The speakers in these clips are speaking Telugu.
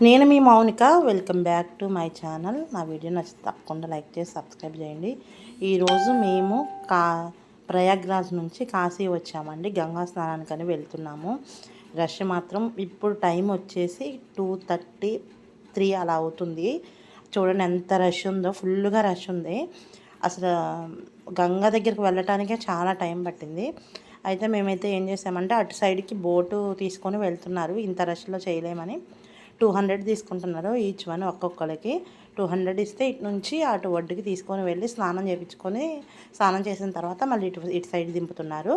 నేను మీ Mounika. Welcome back to my channel. నా వీడియో నచ్చితే తప్పకుండా లైక్ చేసి సబ్స్క్రైబ్ చేయండి. ఈరోజు మేము ప్రయాగ్రాజ్ నుంచి కాశీ వచ్చామండి. గంగా స్నానానికని వెళ్తున్నాము. రష్ మాత్రం ఇప్పుడు టైం వచ్చేసి 2:33 అలా అవుతుంది. చూడండి ఎంత రష్ ఉందో, ఫుల్గా రష్ ఉంది. అసలు గంగా దగ్గరికి వెళ్ళటానికే చాలా టైం పట్టింది. అయితే మేమైతే ఏం చేసామంటే అటు సైడ్కి బోటు తీసుకొని వెళ్తున్నారు. ఇంత రష్లో చేయలేమని 200 తీసుకుంటున్నారు ఈచ్ వన్. ఒక్కొక్కరికి 200 ఇస్తే ఇటు నుంచి అటు ఒడ్డుకి తీసుకొని వెళ్ళి స్నానం చేసిన తర్వాత మళ్ళీ ఇటు సైడ్ దింపుతున్నారు.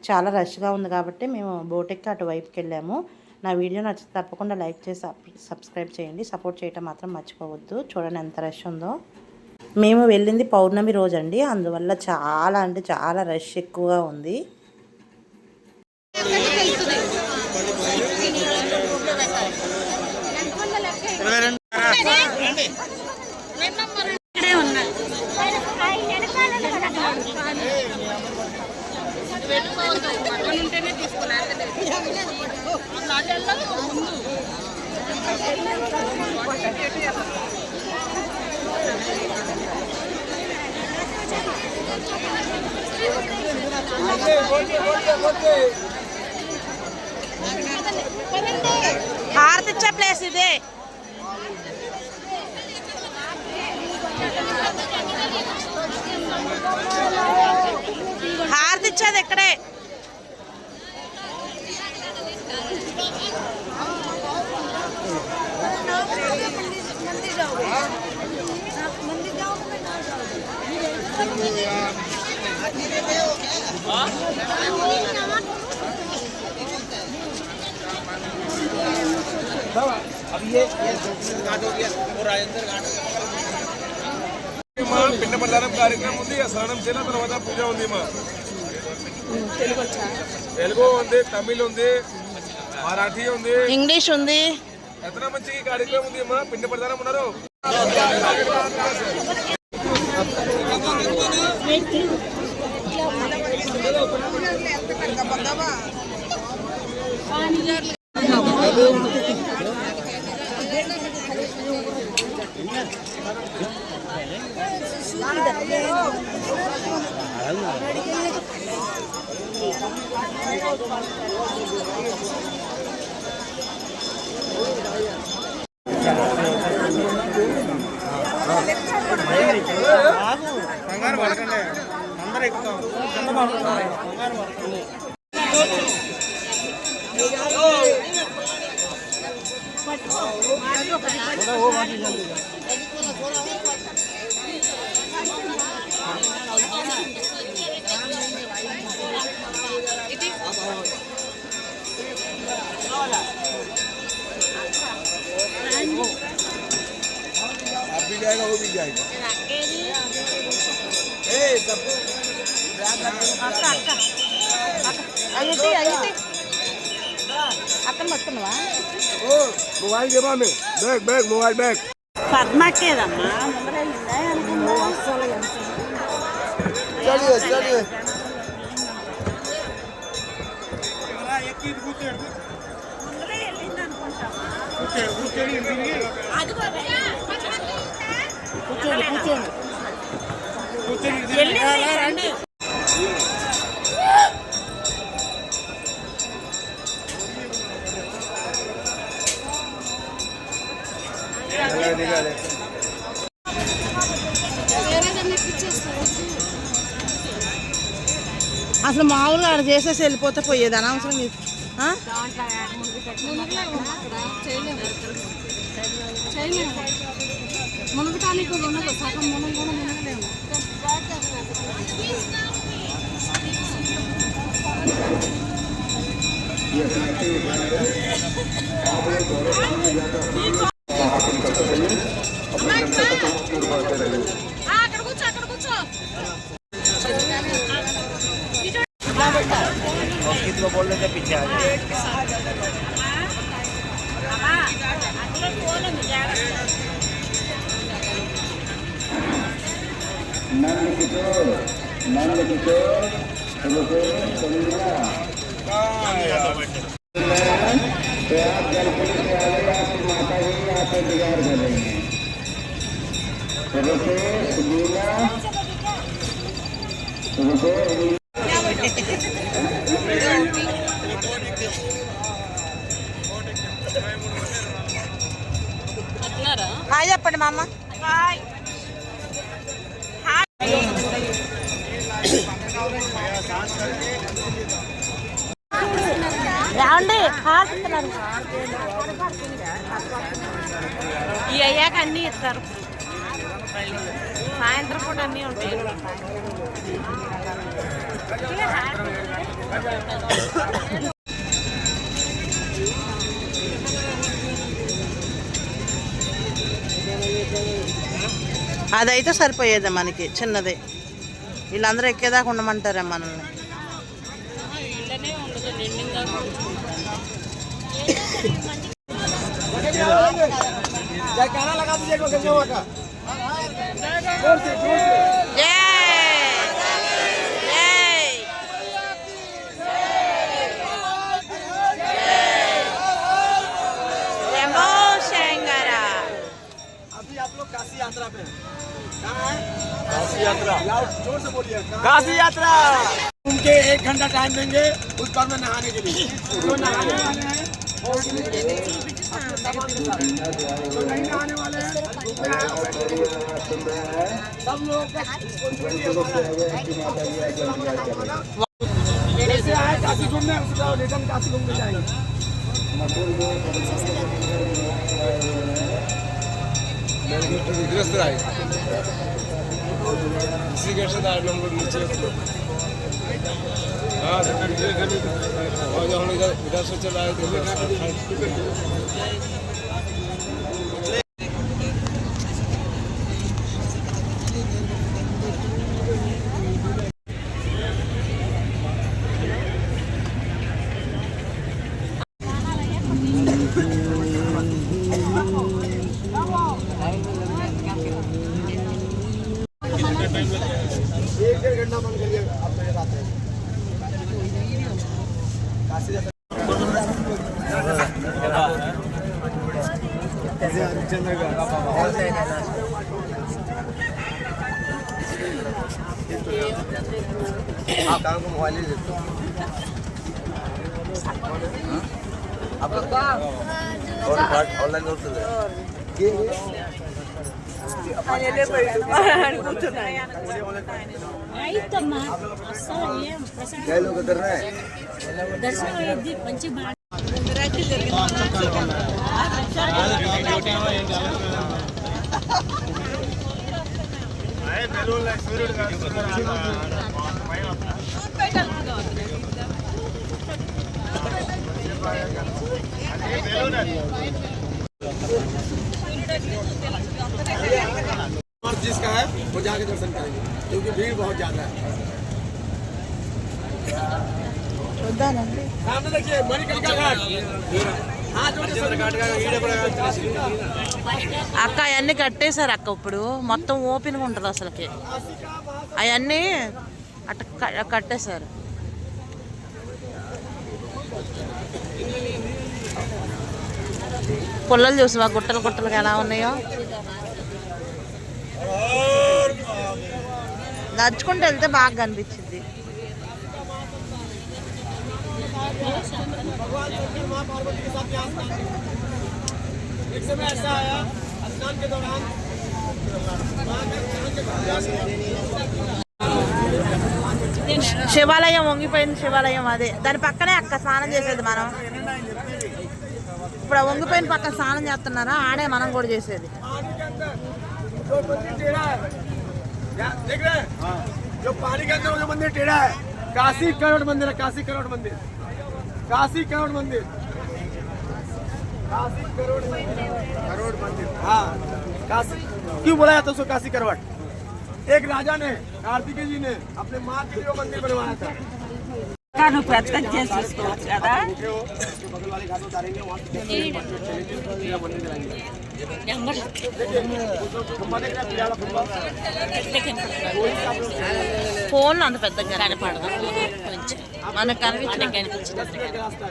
చాలా రష్గా ఉంది కాబట్టి మేము బోట్ ఎక్కి అటువైపుకి వెళ్ళాము. నా వీడియో నచ్చితే తప్పకుండా లైక్ చేసి సబ్స్క్రైబ్ చేయండి. సపోర్ట్ చేయటం మాత్రం మర్చిపోవద్దు. చూడండి ఎంత రష్ ఉందో. మేము వెళ్ళింది పౌర్ణమి రోజు అండి, అందువల్ల చాలా అంటే చాలా రష్ ఎక్కువగా ఉంది. హారతి ఇచ్చే ప్లేస్ ఇదే. హారతి ఇచ్చేది ఇక్కడే. अब ये घाट हो गया और राजेंद्र घाट పిండ ప్రదానం కార్యక్రమం ఉంది. స్నానం చేసిన తర్వాత పూజ ఉంది. మా తెలుగు ఉంది, తమిళ్ ఉంది, మరాఠీ ఉంది, ఇంగ్లీష్ ఉంది. ఎంత మంచి కార్యక్రమం ఉంది. మా పిండ ప్రదానం ఉన్నారు. అందరూ ఎక్కుతాం. आप भी जाएगा, वो भी जाएगा. అక్కడ పట్టుకున్నావా? मोबाइल जेबा में, बैग बैग मोबाइल बैग. పద్మకేదమ్మా. चलिए चलिए. అసలు మామూలుగా ఆడ చేసేసి వెళ్ళిపోతే పోయేది, అనవసరం. మునగటానికి ఉండదు, సగం మునగ కూడా మునగలేము. అక్కడ కూర్చో, అక్కడ కూర్చో. बोल रहे थे पीछे नंद तैयार कर रही हैं। హాయ్ చెప్పండి మా అమ్మ. రాండి హాడుతున్నారు. ఈ అయ్యాక అన్నీ ఇస్తారు. సాయంత్రం పూట అన్నీ ఉంటాయి. అదైతే సరిపోయేది మనకి చిన్నది. వీళ్ళందరూ ఎక్కేదాకా ఉండమంటారే మనల్ని. काशी यात्रा घूम के 1 घंटा टाइम देंगे उस पर में नहाने के लिए। जो नहाने वाले हैं जो नहीं नहाने वाले हैं सब लोग जैसे आए काशी घूमने रिटर्न काशी घूमने जाएंगे। गृहस्थ आए इसी गेट से हम लोग नीचे हाँ और जो हम इधर से चल आए थे आप मोबाइल ले लेते ऑनलाइन लोग कर रहे हैं दर्शन మంచి जिसका है वो जाके दर्शन करेंगे क्योंकि भीड़ बहुत ज्यादा है। सामने देखिए मणिकर्णिका घाट అక్క అవన్నీ కట్టేశారు అక్క. ఇప్పుడు మొత్తం ఓపెన్గా ఉంటుంది అసలుకి. అవన్నీ అట్ట కట్టేశారు. పుల్లలు చూసావా గుట్టలు గుట్టలుగా ఎలా ఉన్నాయో. నడుచుకుంటూ వెళ్తే బాగా కనిపించింది. శివాలయం వంగిపోయింది. శివాలయం అదే దాని పక్కనే అక్క స్నానం చేసేది మనం. ఇప్పుడు వంగిపోయిన పక్కన స్నానం చేస్తున్నారా ఆడే మనం కూడా చేసేది. देख रहे हैं जो पानी के अंदर जो मंदिर टेढ़ा है काशी करोड़ मंदिर है। काशी करोड़ मंदिर काशी करोड़ मंदिर काशी करोड़ मंदिर हाँ काशी क्यों बोला जाता उसको काशी करवट? एक राजा ने कार्तिकेय जी ने अपने माँ के लिए मंदिर बनवाया था। ఫోన్ అంత పెద్దగా కనపడదు. మనకు కనిపించడం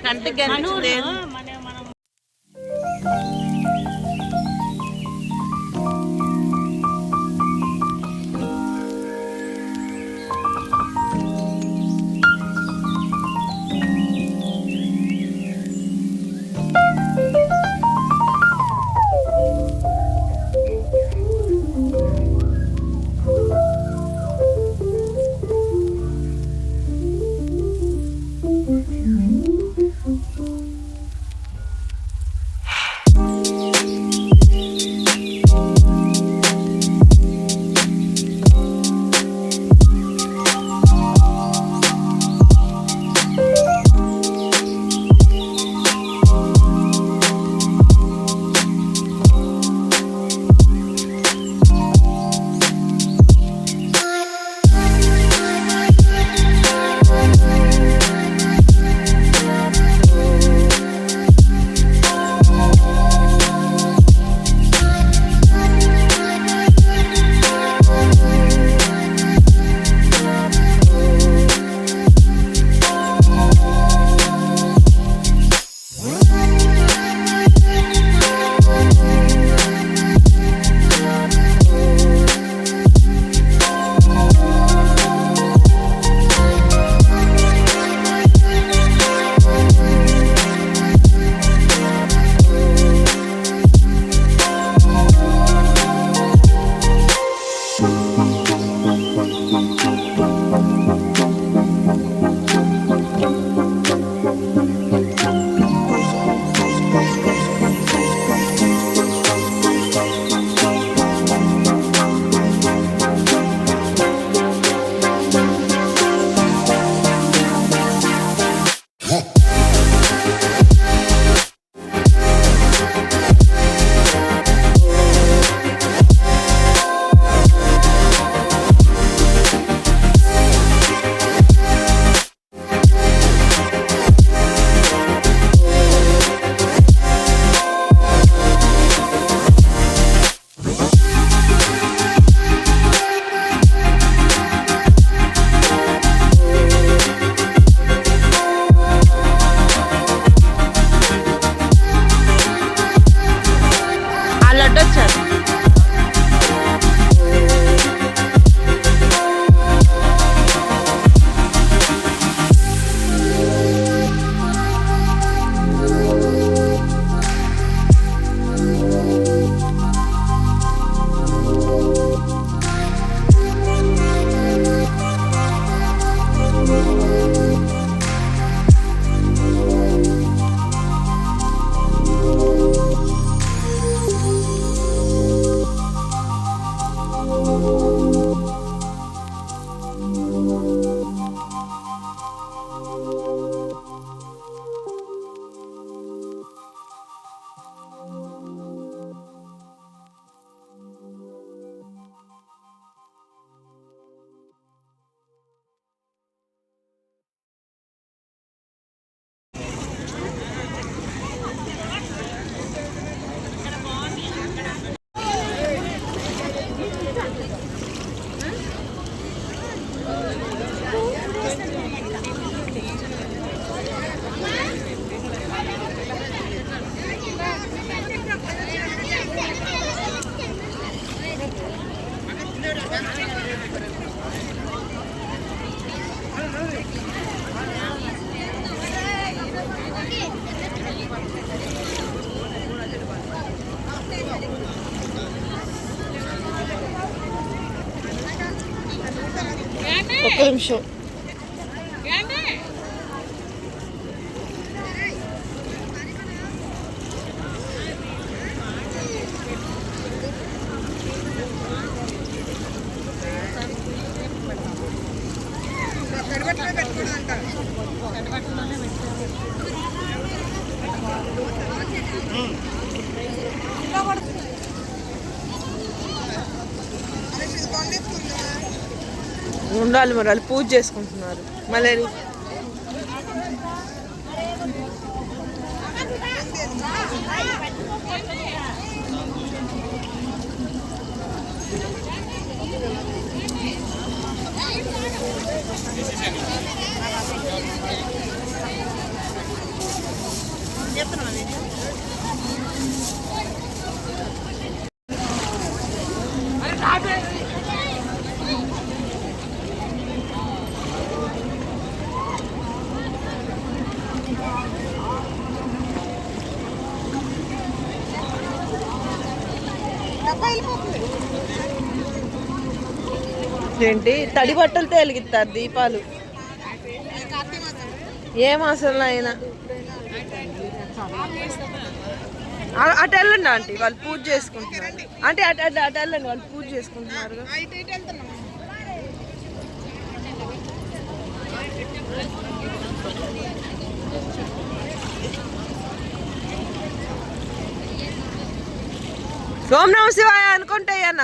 కంటికి కనిపించలేదు. ఒక్క నిమిషం. ఉండాలి మరి, వాళ్ళు పూజ చేసుకుంటున్నారు మళ్ళీ. ఏంటి తడి బట్టలతో వెలిగిస్తారు దీపాలు? ఏ మాసంలో అయినా అటు వెళ్ళండి ఆంటీ, వాళ్ళు పూజ చేసుకుంటున్నారు. అంటే అటు అటు వెళ్ళండి, వాళ్ళు పూజ చేసుకుంటున్నారు. ఓం నమః శివాయ అనుకుంటే అన్న.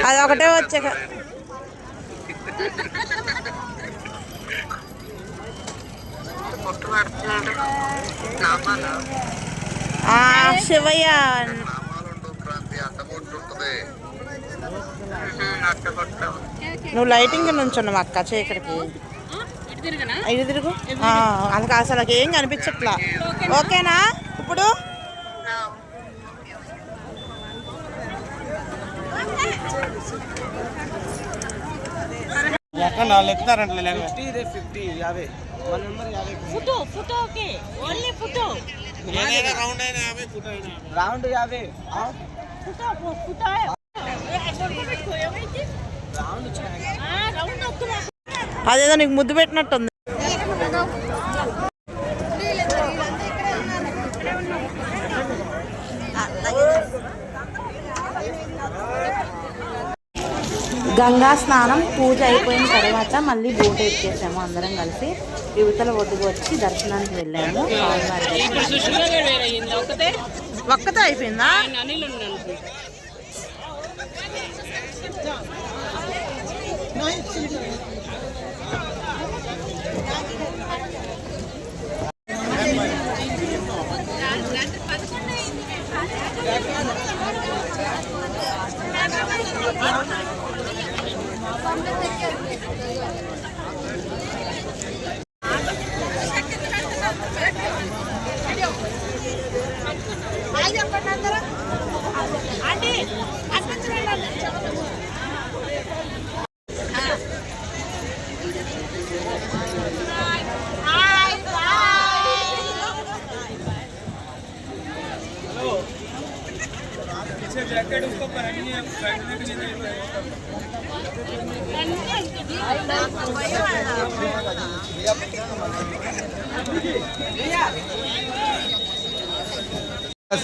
అదొకటే వచ్చాక శివయ్య నువ్వు లైటింగ్ నుంచున్నావు అక్క చీకటికి. ఇటు తిరుగు. వాళ్ళకి అసలు ఏం కనిపించట్లా. ఓకేనా ఇప్పుడు? అదేదో నీకు ముద్దు పెట్టినట్టుంది. గంగా స్నానం పూజ అయిపోయిన తర్వాత మళ్ళీ బోట్ ఎక్కేసాము అందరం కలిసి. యువతల ఒడ్డుకు వచ్చి దర్శనానికి వెళ్ళాము. ఒక్కతే అయిపోయిందా?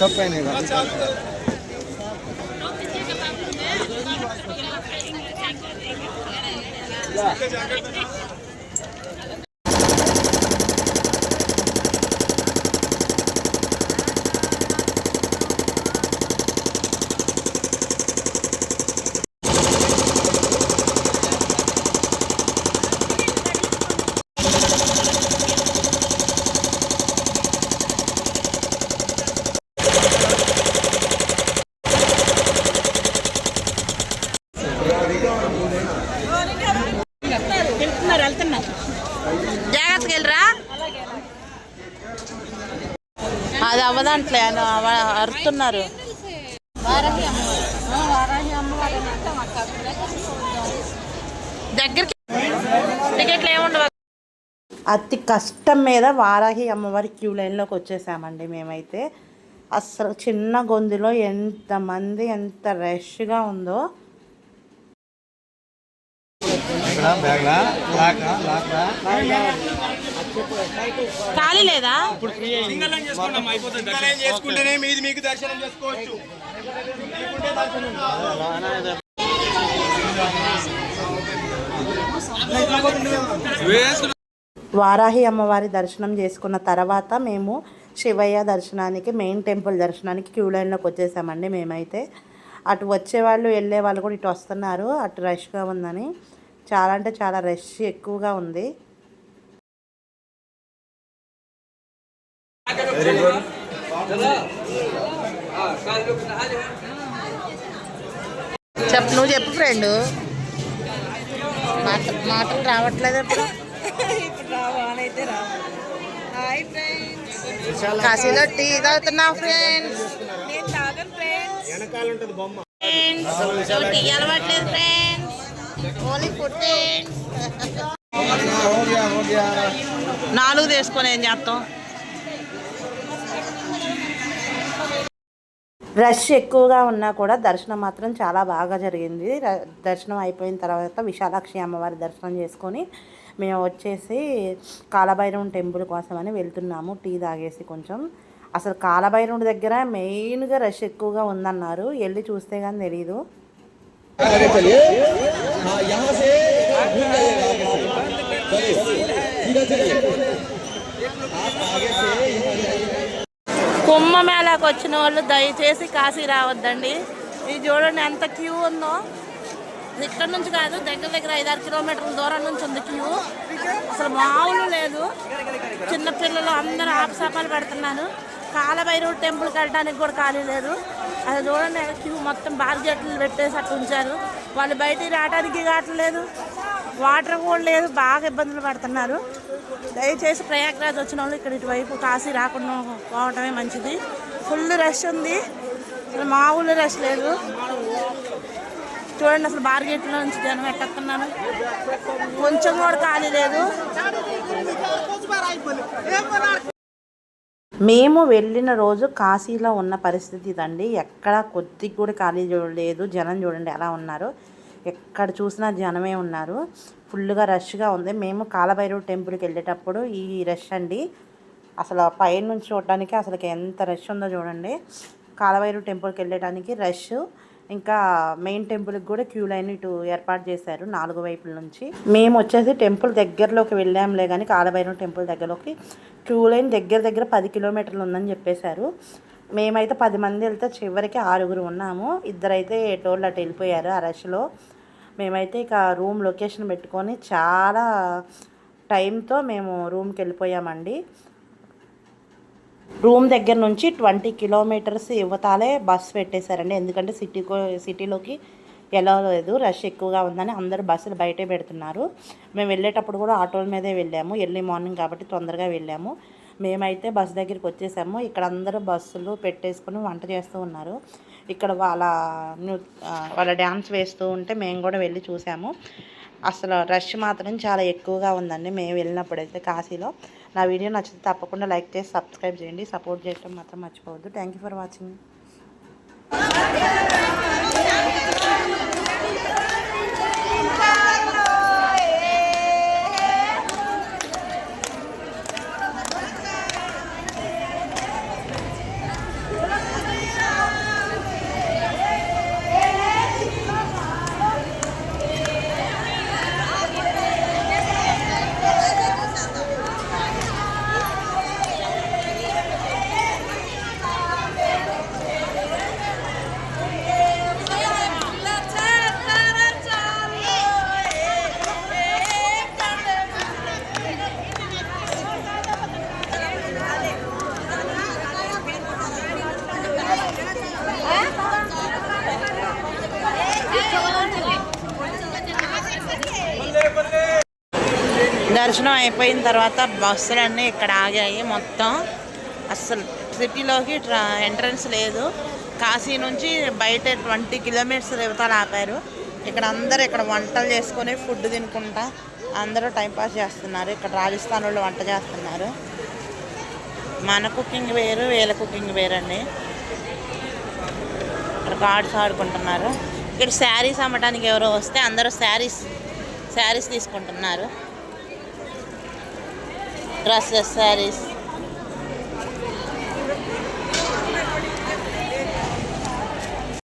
सब पहनेगा। జాగ్రత్తగా వెళ్ళరా. అది అవ్వదంట్లే అరుతున్నారు. దగ్గరికి టికెట్లు ఏముండవు. అతి కష్టం మీద వారాహి అమ్మవారి క్యూ లైన్లోకి వచ్చేసామండి మేమైతే. అసలు చిన్న గొంతులో ఎంతమంది ఎంత రష్గా ఉందో. ఖాళీ లేదా? చేసుకుంటేనే మీది మీకు దర్శనం చేసుకోవచ్చు. వారాహి అమ్మవారి దర్శనం చేసుకున్న తర్వాత మేము శివయ్య దర్శనానికి, మెయిన్ టెంపుల్ దర్శనానికి క్యూ లైన్లోకి వచ్చేసామండి మేమైతే. అటు వచ్చేవాళ్ళు వెళ్ళే వాళ్ళు కూడా ఇటు వస్తున్నారు. అటు రష్గా ఉందని, చాలా అంటే చాలా రష్ ఎక్కువగా ఉంది. నువ్వు చెప్పు ఫ్రెండ్. మాటలు రావట్లేదు ఎప్పుడు. కాశీలో టీ తాగుతున్నావు ఫ్రెండ్స్. టీ అలవాట్లేదు ఫ్రెండ్స్, ఓన్లీ ఫుడ్. 4 తీసుకొని ఏం చేస్తాం. రష్ ఎక్కువగా ఉన్నా కూడా దర్శనం మాత్రం చాలా బాగా జరిగింది. దర్శనం అయిపోయిన తర్వాత విశాలాక్షి అమ్మవారి దర్శనం చేసుకొని మేము వచ్చేసి కాలభైరవుని టెంపుల్ కోసమని వెళ్తున్నాము. టీ తాగేసి కొంచెం. అసలు కాలభైరవుడి దగ్గర మెయిన్గా రష్ ఎక్కువగా ఉందన్నారు. వెళ్ళి చూస్తే కానీ తెలీదు. కుంభమేళాకు వచ్చిన వాళ్ళు దయచేసి కాశీ రావద్దండి. ఇది చూడండి ఎంత క్యూ ఉందో. ఇక్కడ నుంచి కాదు, దగ్గర 5-6 కిలోమీటర్ల దూరం నుంచి ఉంది క్యూ. అసలు మామూలు లేదు. చిన్నపిల్లలు అందరూ ఆపసాపాలు పెడుతున్నారు. కాలభైరవ టెంపుల్కి వెళ్ళడానికి కూడా ఖాళీ లేదు. అది చూడండి క్యూ మొత్తం బార్గెట్లు పెట్టేసి అట్లా ఉంచారు. వాళ్ళు బయటికి రావడానికి కావట్లేదు, వాటర్ కూడా లేదు. బాగా ఇబ్బందులు పడుతున్నారు. దయచేసి ప్రయాగ్రాజ్ వచ్చిన వాళ్ళు ఇక్కడ ఇటువైపు కాశీ రాకుండా పోవటమే మంచిది. ఫుల్ రష్ ఉంది, అసలు మామూలు రష్ లేదు. చూడండి అసలు బార్గెట్లో నుంచి జనం ఎట్టేస్తున్నారు. కొంచెం కూడా ఖాళీ లేదు. మేము వెళ్ళిన రోజు కాశీలో ఉన్న పరిస్థితి ఇదండి. ఎక్కడ కొద్దిగా కూడా ఖాళీ లేదు. జనం చూడండి ఎలా ఉన్నారు. ఎక్కడ చూసినా జనమే ఉన్నారు. ఫుల్గా రష్గా ఉంది. మేము కాలభైరవ టెంపుల్కి వెళ్ళేటప్పుడు ఈ రష్ అండి. అసలు పైన నుంచి చూడడానికి అసలు ఎంత రష్ ఉందో చూడండి. కాలభైరవ టెంపుల్కి వెళ్ళడానికి రష్. ఇంకా మెయిన్ టెంపుల్కి కూడా క్యూ లైన్ ఇటు ఏర్పాటు చేశారు 4 వైపుల నుంచి. మేము వచ్చేసి టెంపుల్ దగ్గరలోకి వెళ్ళాంలే కానీ కాలభైరవ టెంపుల్ దగ్గరలోకి క్యూ లైన్ దగ్గర 10 కిలోమీటర్లు ఉందని చెప్పేశారు. మేమైతే 10 మంది వెళ్తే చివరికి 6 ఉన్నాము. 2 అయితే టోళ్ళు అటు వెళ్ళిపోయారు ఆ రష్లో. మేమైతే ఇక రూమ్ లొకేషన్ పెట్టుకొని చాలా టైంతో మేము రూమ్కి వెళ్ళిపోయామండి. రూమ్ దగ్గర నుంచి 20 కిలోమీటర్స్ యువతాలే బస్సు పెట్టేశారండి. ఎందుకంటే సిటీలోకి వెళ్ళలేదు, రష్ ఎక్కువగా ఉందని అందరూ బస్సులు బయటే పెడుతున్నారు. మేము వెళ్ళేటప్పుడు కూడా ఆటోల మీదే వెళ్ళాము. ఎర్లీ మార్నింగ్ కాబట్టి తొందరగా వెళ్ళాము. మేమైతే బస్ దగ్గరికి వచ్చేసాము. ఇక్కడ అందరూ బస్సులు పెట్టేసుకుని వంట చేస్తూ ఉన్నారు. ఇక్కడ వాళ్ళ డ్యాన్స్ వేస్తూ ఉంటే మేము కూడా వెళ్ళి చూసాము. అసలు రష్ మాత్రం చాలా ఎక్కువగా ఉందండి మేము వెళ్ళినప్పుడైతే కాశీలో. నా వీడియో నచ్చితే తప్పకుండా లైక్ చేసి సబ్స్క్రైబ్ చేయండి. సపోర్ట్ చేయడం మాత్రం మర్చిపోవద్దు. Thank you for watching. దర్శనం అయిపోయిన తర్వాత బస్సులన్నీ ఇక్కడ ఆగాయి మొత్తం. అస్సలు సిటీలోకి ఎంట్రన్స్ లేదు. కాశీ నుంచి బయట 20 కిలోమీటర్స్ యువతలు ఆపారు. ఇక్కడ అందరూ ఇక్కడ వంటలు చేసుకొని ఫుడ్ తినుకుంటా అందరూ టైంపాస్ చేస్తున్నారు. ఇక్కడ రాజస్థాన్ వాళ్ళు వంట చేస్తున్నారు. మన కుకింగ్ వేరు, వీళ్ళ కుకింగ్ వేరండి. ఇక్కడ కార్డ్స్ ఆడుకుంటున్నారు. ఇక్కడ శారీస్ అమ్మటానికి ఎవరో వస్తే అందరూ శారీస్ తీసుకుంటున్నారు. డ్రెస్సెస్, శారీస్.